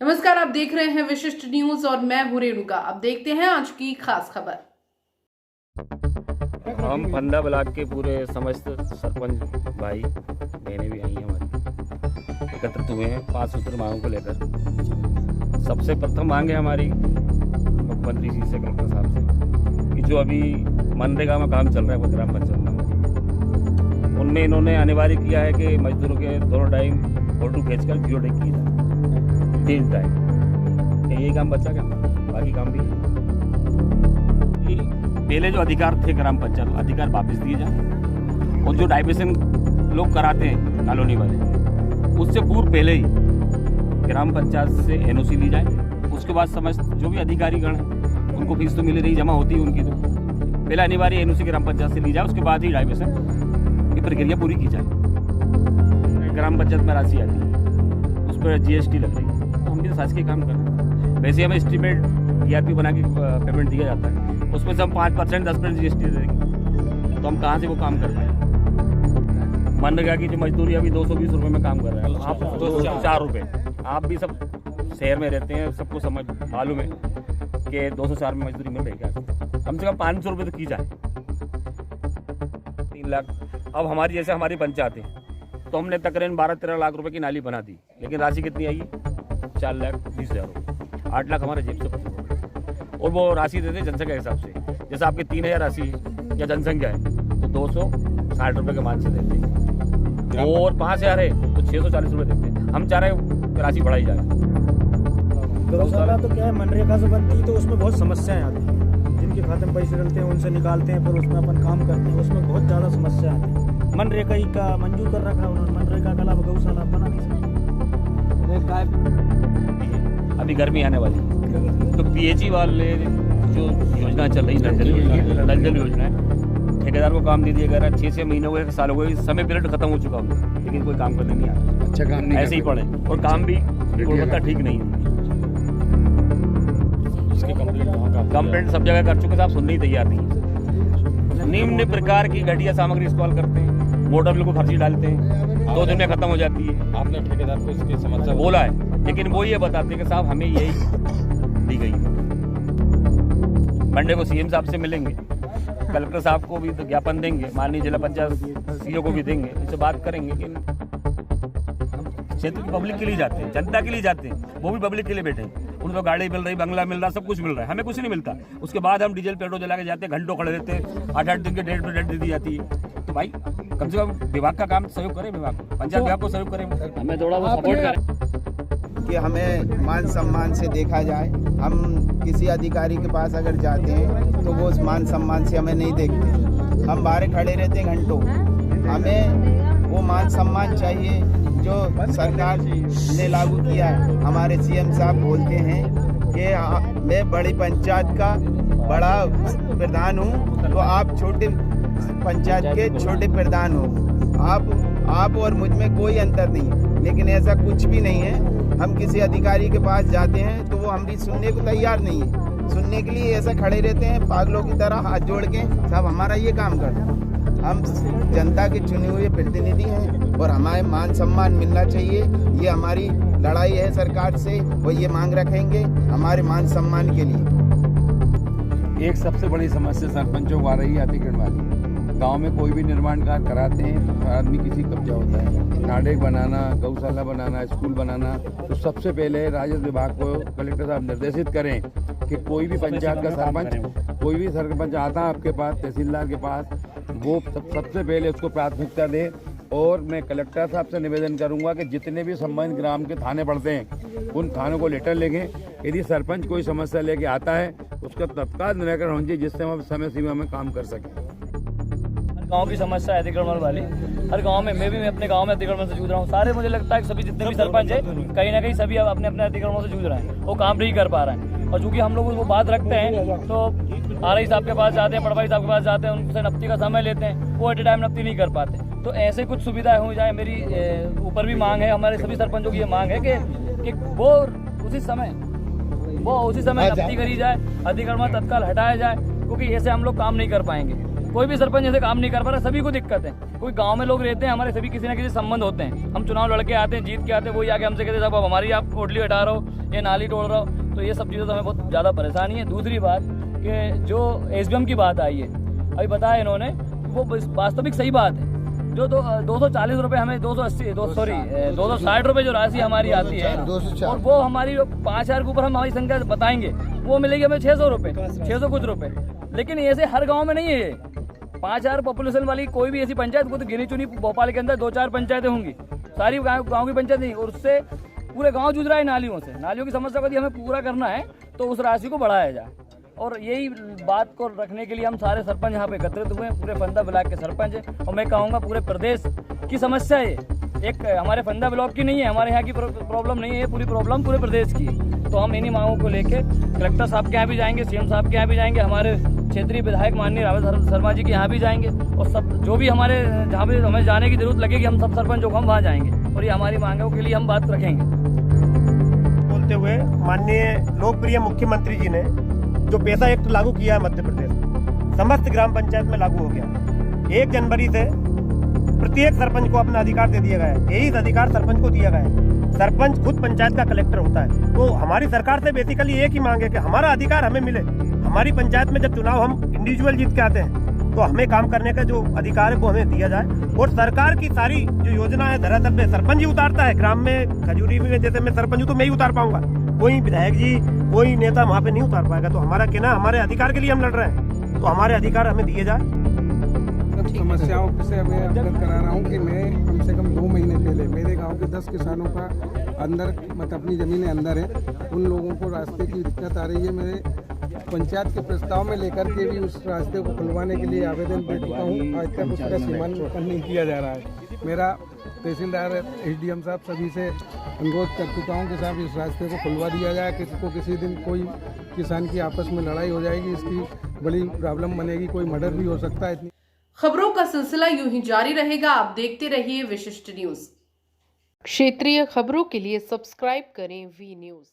नमस्कार, आप देख रहे हैं विशिष्ट न्यूज और मैं हूं रेणुका। अब देखते हैं आज की खास खबर। हम फंदा ब्लॉक के पूरे समस्त सरपंच भाई बहनें भी आई हैं हमारी, एकत्रित हुए हैं 5 सूत्र मांगों को लेकर। सबसे प्रथम मांग है हमारी मुख्यमंत्री जी से, कलेक्टर साहब से, कि जो अभी मनरेगा में काम चल रहा है वो ग्राम पंचायत में, उनमें इन्होंने अनिवार्य किया है कि मजदूरों के दोनों टाइम फोटो खींचकर वीडियो टेक की जाए 3 टाइम। यही काम बचा क्या? बाकी काम भी पहले जो अधिकार थे ग्राम पंचायत, अधिकार वापस दिए जाए, और जो डाइवर्सन लोग कराते हैं कॉलोनी वाले, उससे पूर्व पहले ही ग्राम पंचायत से एनओसी ली जाए। उसके बाद समस्त जो भी अधिकारीगण हैं उनको फीस तो मिल रही, जमा होती है उनकी, तो पहले अनिवार्य एनओसी ग्राम पंचायत से ली जाए, उसके बाद ही डाइवर्सन की प्रक्रिया पूरी की जाए। ग्राम पंचायत में राशि आती है, उस पर GST लग रही है, तो हम भी तो शासकीय काम कर रहे हैं। वैसे हमें एस्टीमेट ERP बना के पेमेंट दिया जाता है, उसमें से हम 5% 10% GST दे देंगे, तो हम कहाँ से वो काम कर पाए? मनरेगा की जो मजदूरी अभी 220 रुपये में काम कर रहे हैं, आप 204 रुपये। आप भी सब शहर में रहते हैं, सबको समझ मालूम है कि 204 में मजदूरी मिल रही है। कम से कम 500 रुपये तो की जाए। 3 लाख अब हमारी, जैसे हमारी पंचायत है, तो हमने तकरीबन 12-13 लाख रुपए की नाली बना दी, लेकिन राशि कितनी आई? 4,20,000 रुपये। 8 लाख हमारे जेब से बचे, और वो राशि देते जनसंख्या के हिसाब से। जैसे आपके 3,000 राशि है या जनसंख्या है तो 260 रुपये के मान से देते हैं, और 5,000 है तो 640 रुपये देते हैं। हम चाह रहे हैं राशि बढ़ाई जाए। गौशाला तो क्या है, मनरेगा से बनती है, तो उसमें बहुत समस्याएं आती हैं। जिनके खाते में पैसे डलते हैं उनसे निकालते हैं, फिर उसमें अपन काम करते हैं, उसमें बहुत ज़्यादा समस्या आती है। मनरेगा ही का मंजूर कर रखा है उन्होंने, मनरेगा के अलावा गौशाला बना नहीं सकते। अभी गर्मी आने वाली है, तो PHE वाले जो योजना चल रही है, नल जल योजना है, ठेकेदार को काम दे दिया गया। 6 महीने हुए, 1 साल हो गए, समय पीरियड खत्म हो चुका होगा, लेकिन कोई काम करने नहीं आता। अच्छा काम नहीं, ऐसे ही पड़े, और काम भी गुणवत्ता ठीक नहीं है। कंप्लेंट सब जगह कर चुके, आप सुनने ही तैयार नहीं। निम्न प्रकार की घटिया सामग्री इस्तेमाल करते हैं, मोटर बिल को फर्जी डालते हैं, 2 दिन में खत्म हो जाती है। आपने ठेकेदार को इसकी समस्या बोला है, लेकिन वो ये बताते हैं कि साहब हमें यही दी गई है। मंडे को CM साहब से मिलेंगे, कलेक्टर साहब को भी तो ज्ञापन देंगे, माननीय जिला पंचायत CO को भी देंगे, इनसे बात करेंगे कि क्षेत्र की पब्लिक के लिए जाते हैं, जनता के लिए जाते हैं, वो भी पब्लिक के लिए बैठे हैं। उनको गाड़ी मिल रही, बंगला मिल रहा, सब कुछ मिल रहा है, हमें कुछ नहीं मिलता। उसके बाद हम डीजल पेट्रोल जला के जाते हैं, घंटों खड़े रहते हैं, 8-8 दिन के डेट पे डेट दे दी जाती है। तो भाई कम से कम विभाग का काम सहयोग करें, विभाग पंचायत विभाग को सहयोग करें, हमें थोड़ा वो सपोर्ट करें कि हमें मान सम्मान से देखा जाए। हम किसी अधिकारी के पास अगर जाते हैं तो वो उस मान सम्मान से हमें नहीं देखते, हम बाहर खड़े रहते हैं घंटों। हमें वो मान सम्मान चाहिए जो सरकार ने लागू किया है। हमारे CM साहब बोलते हैं कि मैं बड़ी पंचायत का बड़ा प्रधान हूँ, तो आप छोटे पंचायत के छोटे प्रधान हो। आप और मुझ में कोई अंतर नहीं है, लेकिन ऐसा कुछ भी नहीं है। हम किसी अधिकारी के पास जाते हैं तो वो हमारी सुनने को तैयार नहीं है। सुनने के लिए ऐसा खड़े रहते हैं पागलों की तरह, हाथ जोड़ के, साहब हमारा ये काम कर दो। हम जनता के चुने हुए प्रतिनिधि हैं और हमारे मान सम्मान मिलना चाहिए। ये हमारी लड़ाई है सरकार से, वो ये मांग रखेंगे हमारे मान सम्मान के लिए। एक सबसे बड़ी समस्या सरपंचों को आ रही है अतिक्रमण वाली। गांव में कोई भी निर्माण कार्य कराते हैं तो आदमी किसी कब्जा होता है। नाडेक बनाना, गौशाला बनाना, स्कूल बनाना, तो सबसे पहले राजस्व विभाग को कलेक्टर साहब निर्देशित करें कि कोई भी पंचायत का सरपंच, कोई भी सरपंच आता है आपके पास, तहसीलदार के पास, वो सबसे पहले उसको प्राथमिकता दे। और मैं कलेक्टर साहब से निवेदन करूंगा कि जितने भी संबंधित ग्राम के थाने पड़ते हैं उन थानों को लेटर लिखें। यदि सरपंच कोई समस्या लेके आता है उसका तत्काल निराकरण होना चाहिए, जिससे हम समय सीमा में काम कर सकें। गांव की समस्या है अतिक्रमण वाली, हर गांव में। मैं अपने गांव में अतिक्रमण से जूझ रहा हूँ। सारे मुझे लगता है कि सभी जितने भी सरपंच है कहीं ना कहीं सभी अपने अपने अतिक्रमणों से जूझ रहे हैं, वो काम नहीं कर पा रहे हैं। और चूंकि हम लोग वो बात रखते हैं तो RI साहब के पास जाते हैं, पटवारी साहब के पास जाते हैं, उनसे नफ्ती का समय लेते हैं, वो एट ए टाइम नफ्ती नहीं कर पाते। तो ऐसे कुछ सुविधाएं हो जाए, मेरी ऊपर भी मांग है, हमारे सभी सरपंचों की ये मांग है कि वो उसी समय नफ्ती करी जाए, अतिक्रमण तत्काल हटाया जाए, क्योंकि ऐसे हम लोग काम नहीं कर पाएंगे। कोई भी सरपंच ऐसे काम नहीं कर पा रहा, सभी को दिक्कत है। कोई गांव में लोग रहते हैं, हमारे सभी किसी ना किसी संबंध होते हैं, हम चुनाव लड़के आते हैं, जीत के आते हैं, वही आके हमसे कहते हैं साहब हमारी आप पोटली हटा रहे हो, ये नाली तोड़ रहे हो। तो ये सब चीज़ें तो हमें बहुत ज़्यादा परेशानी है। दूसरी बात कि जो एसडीएम की बात आई है, अभी बताया इन्होंने, वो वास्तविक सही बात है। जो 240 रुपये हमें 260 रुपये जो राशि हमारी आती है, और वो हमारी 5000 के ऊपर हम हमारी संख्या बताएंगे, वो मिलेगी हमें 600 रुपये, 600 कुछ रुपये। लेकिन ऐसे हर गांव में नहीं है। 5000 पॉपुलेशन वाली कोई भी ऐसी पंचायत, वो तो गिनी चुनी भोपाल के अंदर 2-4 पंचायतें होंगी, सारी गाँव की पंचायत नहीं, और उससे पूरे गाँव जूझ रहा है नालियों से। नालियों की समस्या को यदि हमें पूरा करना है तो उस राशि को बढ़ाया जाए, और यही बात को रखने के लिए हम सारे सरपंच यहाँ पे एकत्रित हुए हैं, पूरे फंदा ब्लॉक के सरपंच हैं। और मैं कहूँगा पूरे प्रदेश की समस्या है, एक हमारे फंदा ब्लॉक की नहीं है, हमारे यहाँ की प्रॉब्लम नहीं है, ये पूरी प्रॉब्लम पूरे प्रदेश की है। तो हम इन्हीं मांगों को लेके कलेक्टर साहब के यहाँ भी जाएंगे, सीएम साहब के यहाँ भी जाएंगे, हमारे क्षेत्रीय विधायक माननीय रावत शर्मा जी के यहाँ भी जाएंगे, और सब जो भी हमारे जहाँ पे हमें जाने की जरूरत लगेगी, हम सब सरपंचों को हम वहाँ जाएंगे, और ये हमारी मांगों के लिए हम बात रखेंगे। बोलते हुए माननीय लोकप्रिय मुख्यमंत्री जी ने जो पैसा एक्ट लागू किया है मध्य प्रदेश, समस्त ग्राम पंचायत में लागू हो गया। 1 जनवरी से प्रत्येक सरपंच को अपना अधिकार दे दिया गया है। यही अधिकार सरपंच को दिया गया है। सरपंच खुद पंचायत का कलेक्टर होता है। तो हमारी सरकार से बेसिकली एक ही मांग है कि हमारा अधिकार हमें मिले। हमारी पंचायत में जब चुनाव हम इंडिविजुअल जीत के आते हैं, तो हमें काम करने का जो अधिकार है वो हमें दिया जाए। और सरकार की सारी जो योजना है धरातल पे सरपंच ही उतारता है। ग्राम में खजूरी में जैसे मैं सरपंच हूँ तो मैं ही उतार पाऊंगा, कोई विधायक जी कोई नेता वहाँ पे नहीं उतार पाएगा। तो हमारा कहना, हमारे अधिकार के लिए हम लड़ रहे हैं, तो हमारे अधिकार हमें दिए जाए। समस्याओं से मैं अवगत करा रहा हूँ कि मैं कम से कम 2 महीने पहले मेरे गांव के 10 किसानों का अंदर मतलब अपनी ज़मीनें अंदर है, उन लोगों को रास्ते की दिक्कत आ रही है। मेरे पंचायत के प्रस्ताव में लेकर के भी उस रास्ते को खुलवाने के लिए आवेदन दे चुका हूँ। आज तक उसका सीमांकन नहीं किया जा रहा है। मेरा तहसीलदार एसडीएम साहब सभी से अनुरोध कर चुका हूँ कि साहब इस रास्ते को खुलवा दिया जाए। किसी को किसी दिन कोई किसान की आपस में लड़ाई हो जाएगी, इसकी बड़ी प्रॉब्लम बनेगी, कोई मर्डर भी हो सकता है। खबरों का सिलसिला यूं ही जारी रहेगा। आप देखते रहिए विशिष्ट न्यूज। क्षेत्रीय खबरों के लिए सब्सक्राइब करें वी न्यूज।